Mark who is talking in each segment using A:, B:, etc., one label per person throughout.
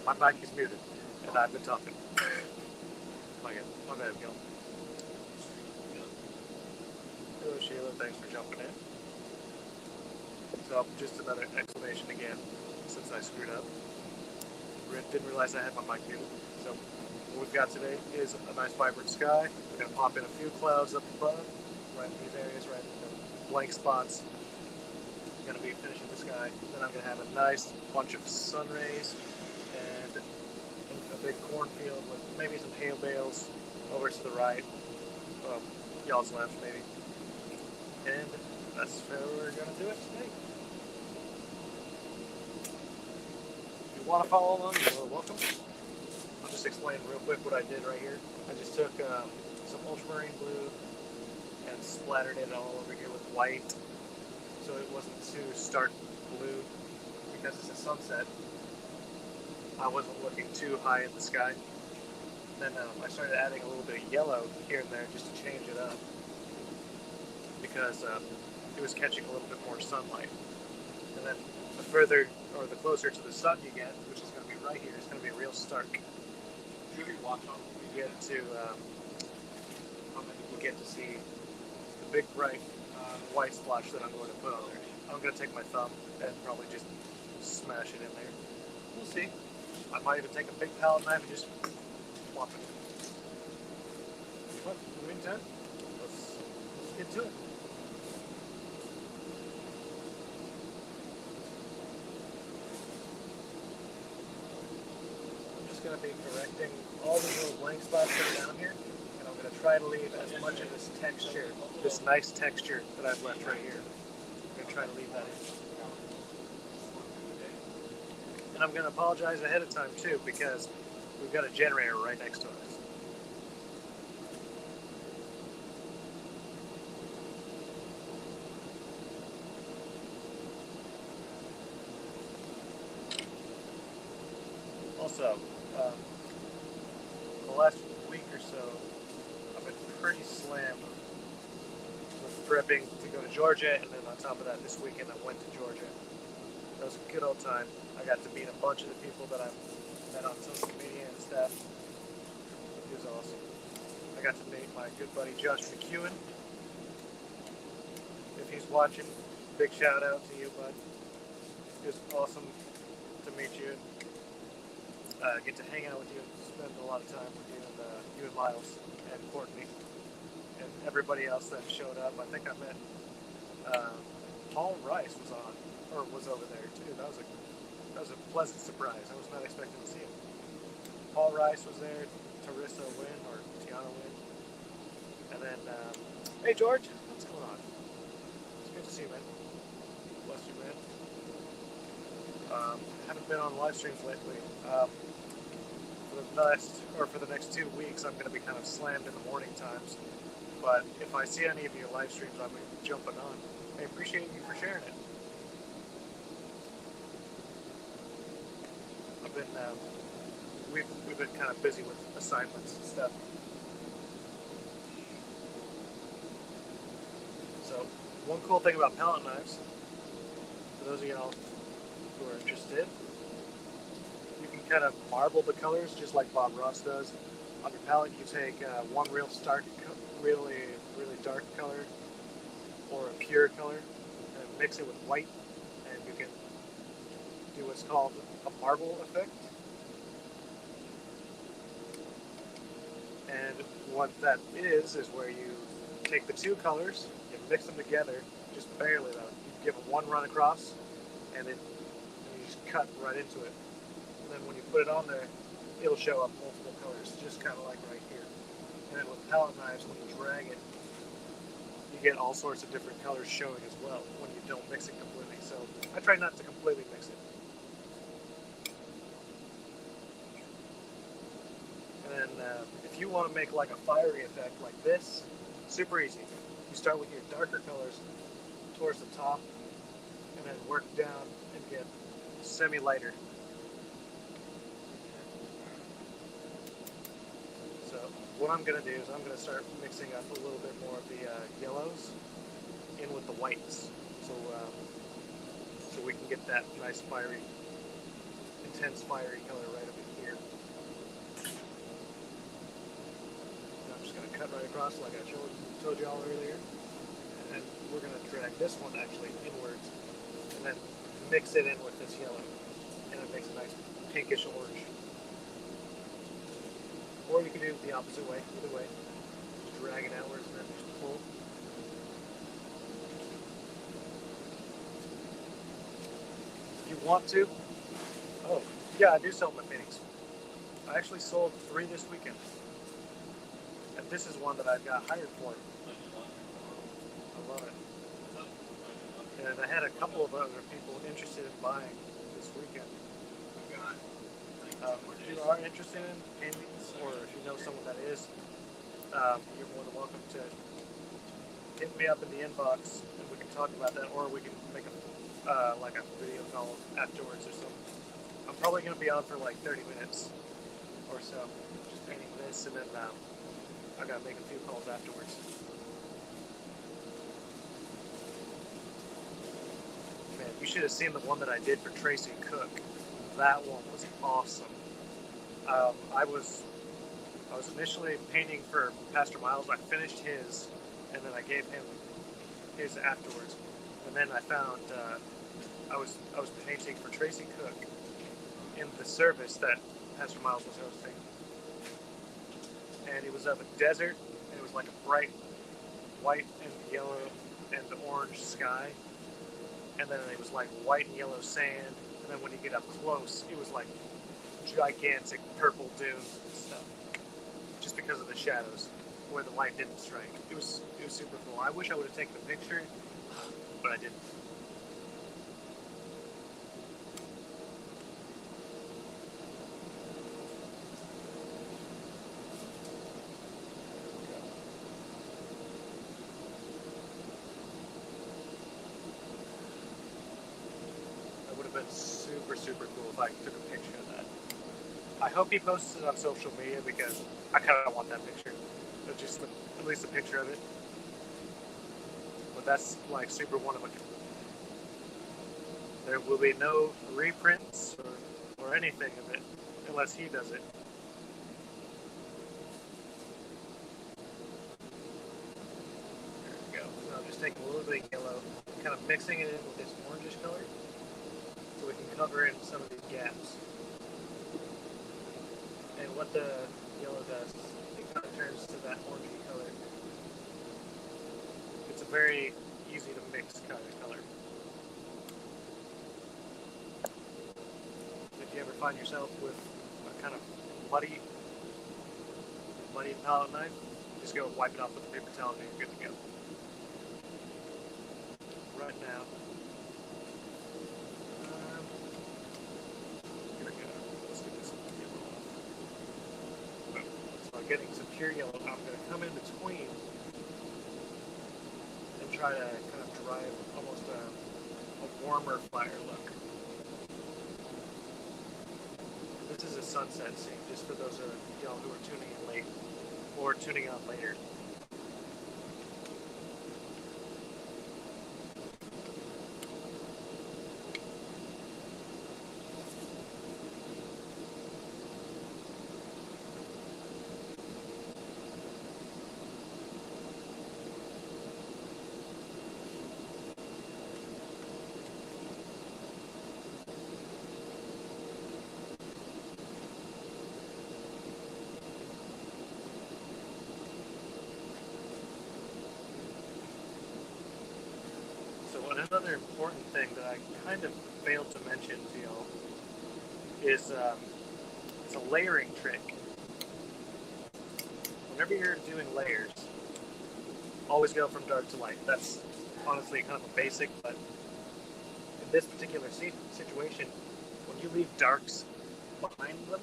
A: My mic is muted, and I've been talking. My bad, Gil. Hello, Sheila. Thanks for jumping in. So, just another explanation again, since I screwed up. Didn't realize I had my mic muted. So, what we've got today is a nice vibrant sky. We're going to pop in a few clouds up above, right in these areas, right in the blank spots. I'm going to be finishing the sky. Then I'm going to have a nice bunch of sun rays and a big cornfield with maybe some hail bales over to the right, y'all's left maybe. And that's where we're going to do it today. If you want to follow along, you're welcome. I'll just explain real quick what I did right here. I just took some ultramarine blue and splattered it all over here with white so it wasn't too stark blue because it's a sunset. I wasn't looking too high in the sky. Then I started adding a little bit of yellow here and there just to change it up because it was catching a little bit more sunlight. And then the further or the closer to the sun you get, which is going to be right here, it's going to be real stark. You get to you get to see the big bright white splotch that I'm going to put on there. I'm going to take my thumb and probably just smash it in there. We'll see. I might even take a big palette knife and just plop it in. But in the meantime, let's get to it. I'm just going to be correcting all these little blank spots that are down here, and I'm going to try to leave as much of this texture, this nice texture that I've left right here. I'm going to try to leave that in. And I'm going to apologize ahead of time too because we've got a generator right next to us. Also, the last week or so, I've been pretty slammed with prepping to go to Georgia, and then on top of that, this weekend I went to Georgia. It was a good old time. I got to meet a bunch of the people that I've met on social media and stuff. It was awesome. I got to meet my good buddy Josh McEwen. If he's watching, big shout out to you, bud. It was awesome to meet you. Get to hang out with you and spend a lot of time with you and Miles and Courtney and everybody else that showed up. I think I met Paul Rice was over there too. That was a pleasant surprise. I was not expecting to see him. Paul Rice was there, Tiana Wynn, and then hey George, what's going on? It's good to see you, man. Bless you, man. Haven't been on live streams lately. For the next 2 weeks, I'm going to be kind of slammed in the morning times. But if I see any of your live streams, I'm going to be jumping on. I appreciate you for sharing it. We've been kind of busy with assignments and stuff. So, one cool thing about palette knives, for those of y'all who are interested, you can kind of marble the colors just like Bob Ross does. On your palette, you take one real stark, really dark color, or a pure color, and mix it with white, and you can do what's called a marble effect. And what that is where you take the two colors, you mix them together, just barely though. You give it one run across, and you just cut right into it. And then when you put it on there, it'll show up multiple colors, just kind of like right here. And then with palette knives, when you drag it, you get all sorts of different colors showing as well when you don't mix it completely. So I try not to completely mix it. And then if you want to make like a fiery effect like this, super easy. You start with your darker colors towards the top, and then work down and get semi-lighter. So what I'm going to do is I'm going to start mixing up a little bit more of the yellows in with the whites, so we can get that nice fiery intense fiery color right up in here. I'm just going to cut right across like I told you all earlier. And then we're going to drag this one actually inwards and then mix it in with this yellow. And it makes a nice pinkish orange. Or you can do it the opposite way, either way. Just drag it outwards and then just pull. If you want to, oh, yeah, I do sell my paintings. I actually sold 3 this weekend. And this is one that I got hired for. I love it. And I had a couple of other people interested in buying this weekend. If you are interested in paintings, or if you know someone that is, you're more than welcome to hit me up in the inbox and we can talk about that, or we can make a like a video call afterwards or something. I'm probably going to be on for like 30 minutes or so, just painting this, and then I got to make a few calls afterwards. Man, you should have seen the one that I did for Tracy Cook. That one was awesome. I was initially painting for Pastor Miles. I finished his, and then I gave him his afterwards. And then I found I was painting for Tracy Cook in the service that Pastor Miles was hosting, and it was of a desert, and it was like a bright white and yellow and orange sky, and then it was like white and yellow sand, and then when you get up close, it was like gigantic purple dunes and stuff, just because of the shadows where the light didn't strike. It was super cool. I wish I would have taken a picture, but I didn't. That would have been super cool if I took a picture of that. I hope he posts it on social media because I kind of want that picture. Just at least a picture of it. But that's like super one of a kind. There will be no reprints or anything of it unless he does it. There we go. So I'm just taking a little bit of yellow, kind of mixing it in with this orangish color so we can cover in some of these gaps. And what the yellow does, it kind of turns to that orangey color. It's a very easy to mix kind of color. If you ever find yourself with a kind of muddy palette knife, just go wipe it off with a paper towel and you're good to go. Right now, here we go. Let's get this yellow off. So I'm getting some pure yellow. I'm going to come in between and try to kind of drive almost a warmer fire look. This is a sunset scene, just for those of y'all who are tuning in late or tuning on later. Another important thing that I kind of failed to mention to y'all is it's a layering trick. Whenever you're doing layers, always go from dark to light. That's honestly kind of a basic, but in this particular situation, when you leave darks behind them,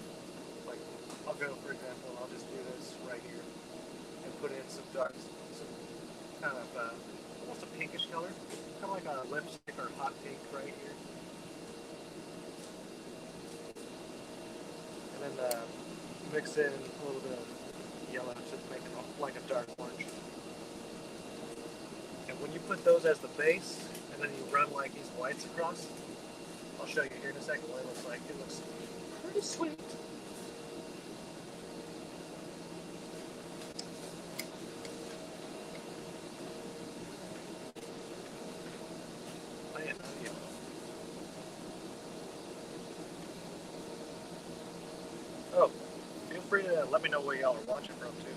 A: like I'll go, for example, I'll just do this right here and put in some darks, some kind of almost a pinkish color. Kind of like a lipstick or hot pink right here. And then mix in a little bit of yellow to make it like a dark orange. And when you put those as the base, and then you run like these whites across, I'll show you here in a second what it looks like. It looks pretty sweet. Oh, feel free to let me know where y'all are watching from too.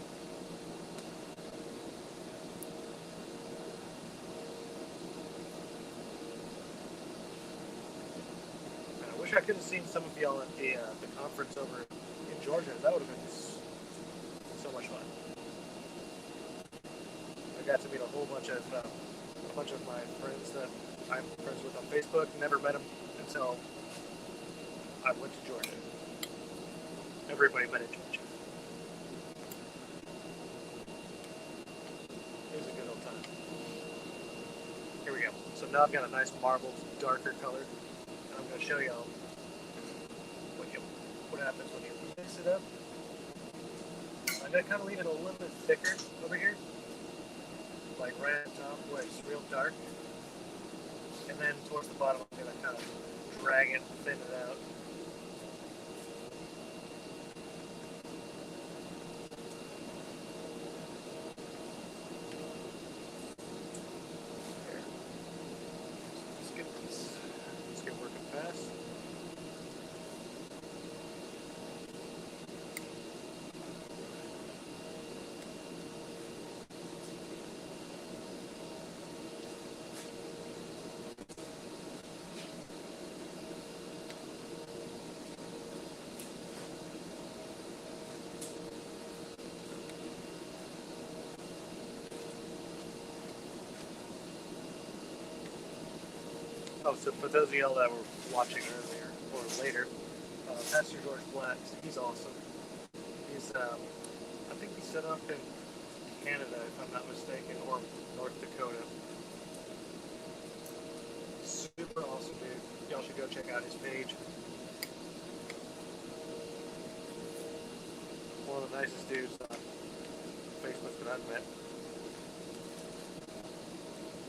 A: I wish I could have seen some of y'all at the conference over in Georgia. That would have been so much fun. I got to meet a whole bunch of my friends that I'm friends with on Facebook. Never met them until I went to Georgia. Everybody met in Georgia. It was a good old time. Here we go. So now I've got a nice marbled, darker color. And I'm going to show y'all what happens when you mix it up. I'm going to kind of leave it a little bit thicker over here. Like right at the top where it's real dark. And then towards the bottom I'm going to kind of drag it and thin it out. Let's get working fast. Oh, so for those of y'all that were watching earlier or later, Pastor George Black, he's awesome. He's, I think he's set up in Canada, if I'm not mistaken, or North Dakota. Super awesome dude. Y'all should go check out his page. One of the nicest dudes on Facebook that I've met.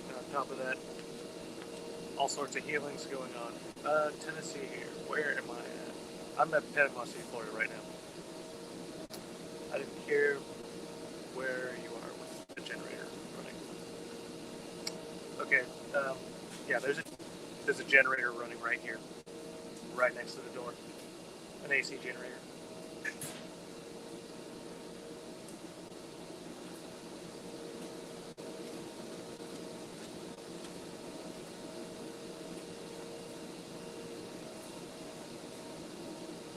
A: And on top of that, all sorts of healings going on. Tennessee here. Where am I at? I'm at Panama City, Florida right now. I didn't hear where you are with the generator running. Okay, yeah, there's a generator running right here, right next to the door. An AC generator.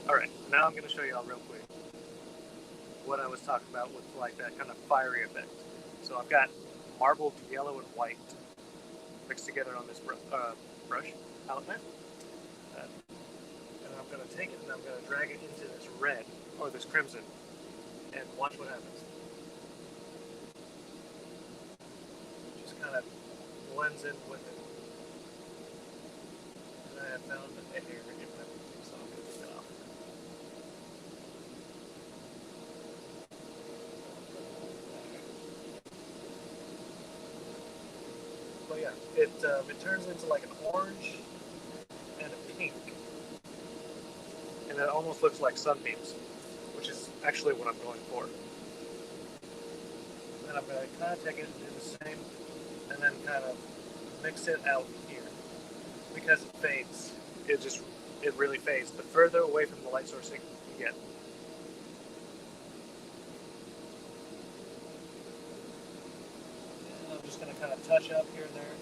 A: Alright, now I'm going to show you all real quick what I was talking about with like that kind of fiery effect. So I've got marbled yellow and white mixed together on this brush, palette knife. And I'm going to take it and I'm going to drag it into this red, or this crimson, and watch what happens. Just kind of blends in with it. And I have found a hair in my socket stuff. But yeah, it turns into like an orange and a pink. And it almost looks like sunbeams, which is actually what I'm going for. And then I'm going to kind of take it and do the same, and then kind of mix it out here. Because it fades, it really fades. The further away from the light source you get. And I'm just going to kind of touch up here and there.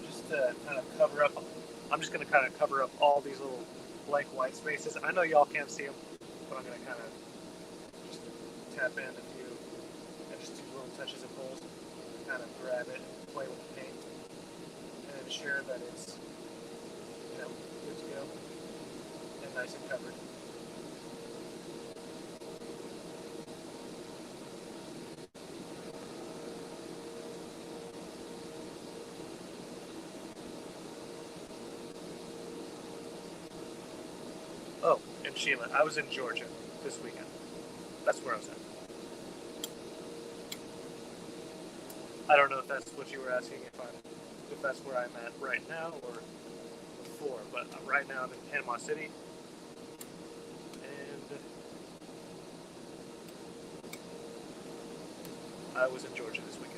A: Just to kind of cover up. I'm just going to kind of cover up all these little blank white spaces. I know y'all can't see them, but I'm going to kind of just tap in a few, and just do little touches and pulls, kind of grab it and play with the paint, and ensure that it's, you know, good to go and nice and covered. Oh, and Sheila, I was in Georgia this weekend. That's where I was at. I don't know if that's what you were asking, if that's where I'm at right now, or before, but right now I'm in Panama City, and I was in Georgia this weekend.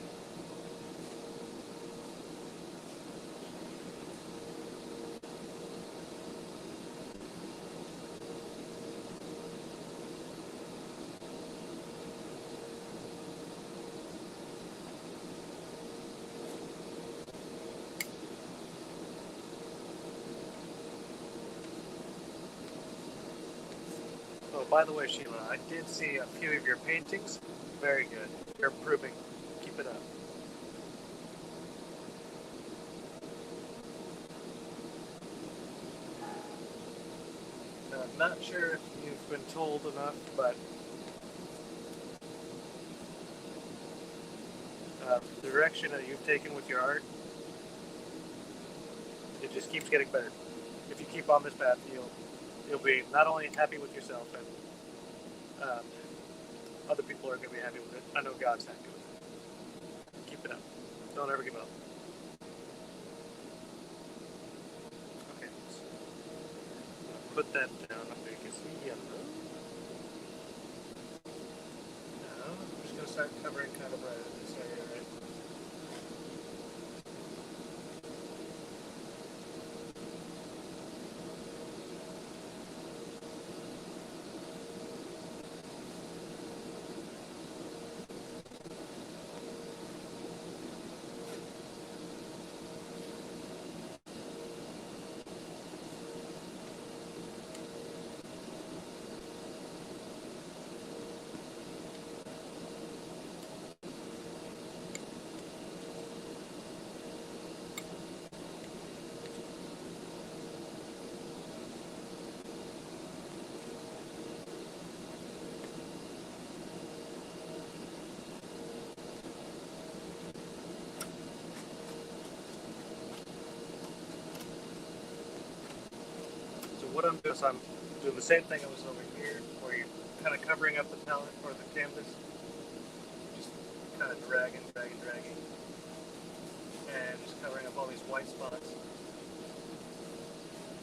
A: Oh, by the way, Sheila, I did see a few of your paintings. Very good. You're improving. Keep it up. I'm not sure if you've been told enough, but the direction that you've taken with your art, it just keeps getting better. If you keep on this path, you'll be not only happy with yourself, and other people are going to be happy with it. I know God's happy with it. Keep it up. Don't ever give up. Okay, so put that down. I think it's yellow. Now I'm just going to start covering kind of right in this area, right? What I'm doing is I'm doing the same thing I was over here, where you're kind of covering up the palette or the canvas, just kind of dragging, and just covering up all these white spots.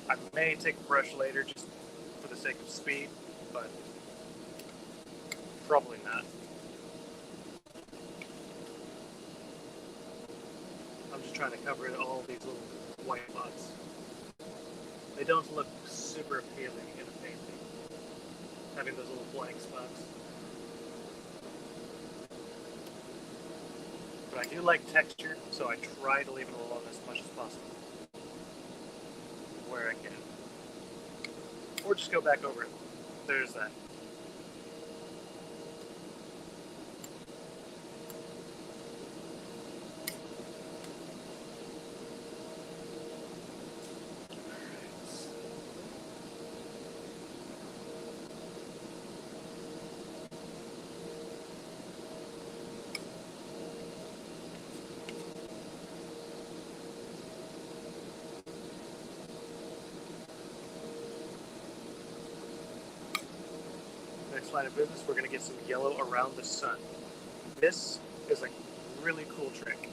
A: I may take a brush later just for the sake of speed, but probably not. I'm just trying to cover all these little white spots. They don't look super appealing in a painting, having those little blank spots. But I do like texture, so I try to leave it alone as much as possible, where I can. Or just go back over it. There's that. Next line of business, we're going to get some yellow around the sun. This is a really cool trick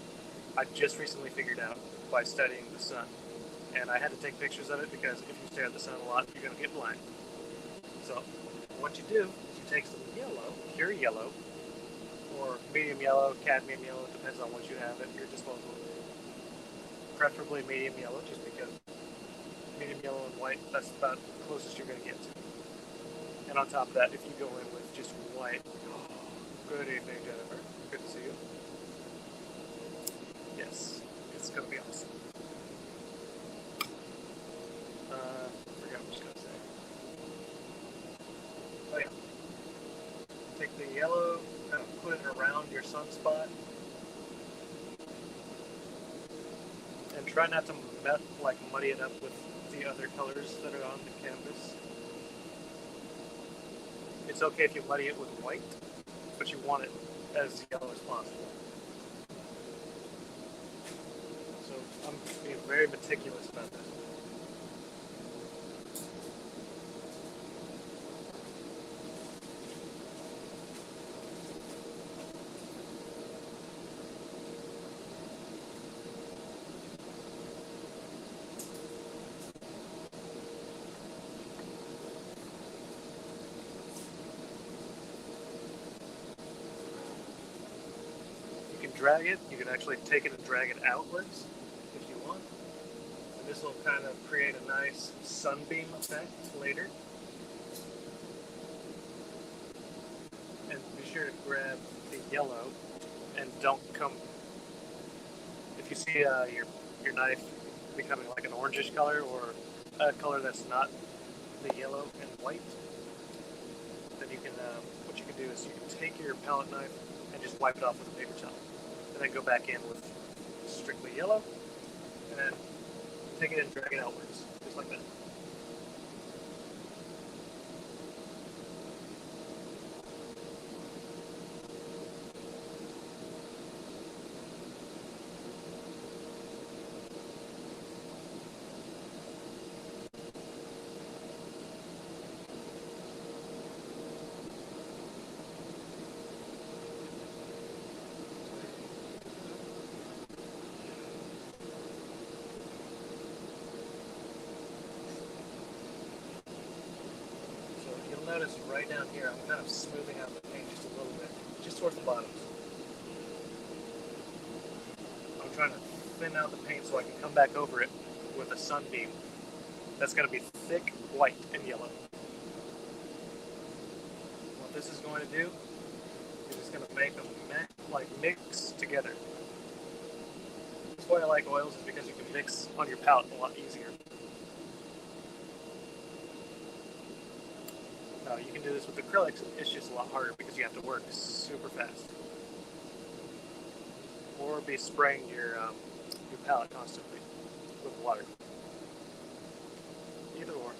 A: I just recently figured out by studying the sun. And I had to take pictures of it because if you stare at the sun a lot, you're going to get blind. So what you do is you take some yellow, pure yellow, or medium yellow, cadmium yellow, depends on what you have at your disposal. Preferably medium yellow, just because medium yellow and white, that's about the closest you're going to get to. And on top of that, if you go in with just white, good evening, Jennifer. Good to see you. Yes, it's going to be awesome. I forgot what I was going to say. Oh yeah. Take the yellow, kind of put it around your sunspot. And try not to muddy it up with the other colors that are on the canvas. It's okay if you muddy it with white, but you want it as yellow as possible. So I'm being very meticulous about this. drag it, you can actually take it and drag it outwards if you want. And this will kind of create a nice sunbeam effect later. And be sure to grab the yellow and don't come. If you see your knife becoming like an orangish color or a color that's not the yellow and white, then you can what you can do is you can take your palette knife and just wipe it off with a paper towel, and then go back in with strictly yellow, and then take it and drag it outwards, just like that. Notice right down here, I'm kind of smoothing out the paint just a little bit, just towards the bottom. I'm trying to thin out the paint so I can come back over it with a sunbeam that's going to be thick white and yellow. What this is going to do is it's going to make them mix together. That's why I like oils, is because you can mix on your palette a lot easier. You can do this with acrylics, it's just a lot harder because you have to work super fast. Or be spraying your palette constantly with water. Either or.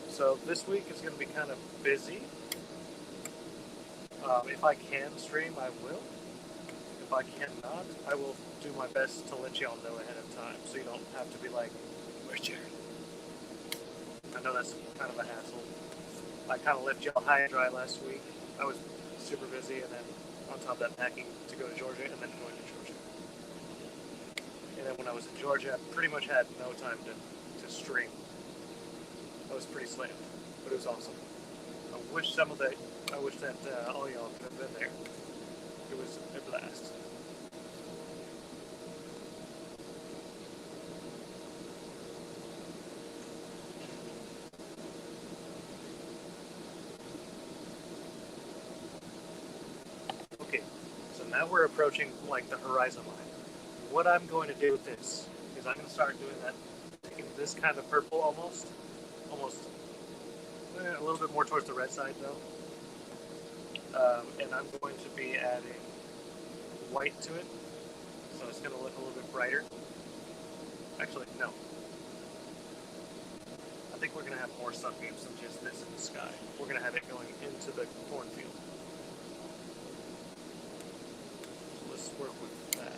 A: So this week is going to be kind of busy. If I can stream, I will. If I cannot, I will do my best to let y'all know ahead of time, so you don't have to be like, where's Jared? I know that's kind of a hassle. I kind of left y'all high and dry last week. I was super busy, and then on top of that, packing to go to Georgia, and then going to Georgia. And then when I was in Georgia, I pretty much had no time to stream. I was pretty slammed, but it was awesome. I wish that all y'all could have been there. It was a blast. Okay, so now we're approaching like the horizon line. What I'm going to do with this is I'm going to start doing that, taking this kind of purple almost a little bit more towards the red side though. And I'm going to be adding white to it, so it's going to look a little bit brighter. Actually, no. I think we're going to have more sunbeams than just this in the sky. We're going to have it going into the cornfield. So let's work with that.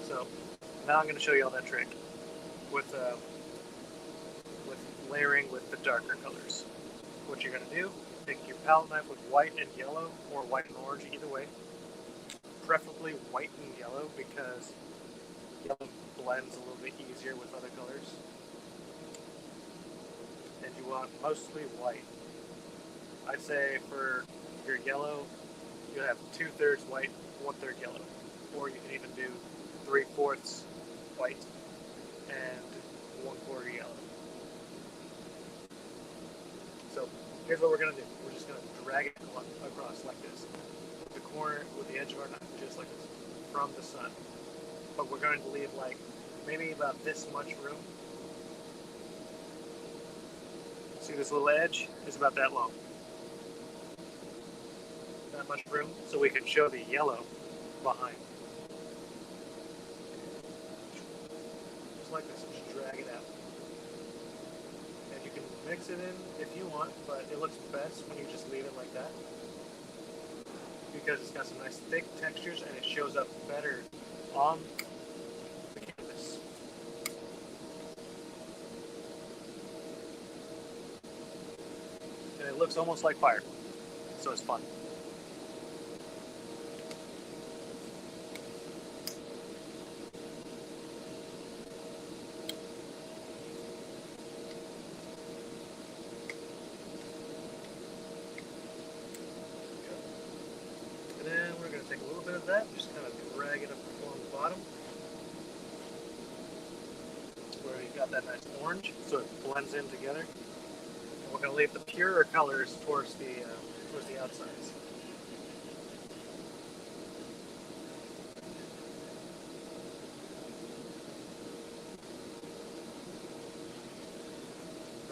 A: So now I'm going to show you all that trick with layering with the darker colors. What you're going to do, take your palette knife with white and yellow, or white and orange, either way. Preferably white and yellow, because yellow blends a little bit easier with other colors. And you want mostly white. I'd say for your yellow, you'll have 2/3 white, 1/3 yellow. Or you can even do 3/4 white and 1/4 yellow. So here's what we're going to do. We're just going to drag it across like this. With the corner, with the edge of our knife, just like this, from the sun. But we're going to leave like maybe about this much room. See this little edge is about that long. That much room, so we can show the yellow behind. Just like this, just drag it out. And you can mix it in if you want, but it looks best when you just leave it like that. Because it's got some nice thick textures and it shows up better on the canvas. And it looks almost like fire, so it's fun. And then we're going to take a little bit of that, just kind of drag it up along the bottom, where you've got that nice orange, so it blends in together. And we're going to leave the purer colors towards the outsides.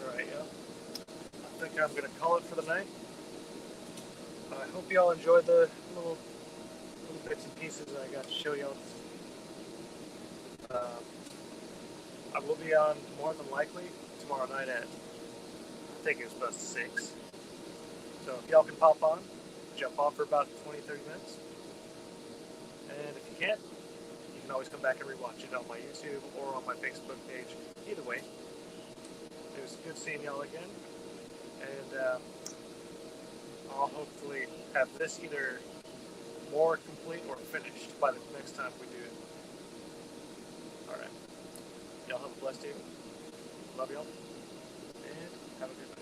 A: Alright, yeah. I think I'm going to call it for the night. I hope y'all enjoyed the little bits and pieces that I got to show y'all. I will be on more than likely tomorrow night at, I think it was about 6. So if y'all can pop on, jump off for about 20-30 minutes. And if you can't, you can always come back and rewatch it on my YouTube or on my Facebook page. Either way, it was good seeing y'all again. And I'll hopefully have this either more complete or finished by the next time we do it. Alright. Y'all have a blessed evening. Love y'all. And have a good night.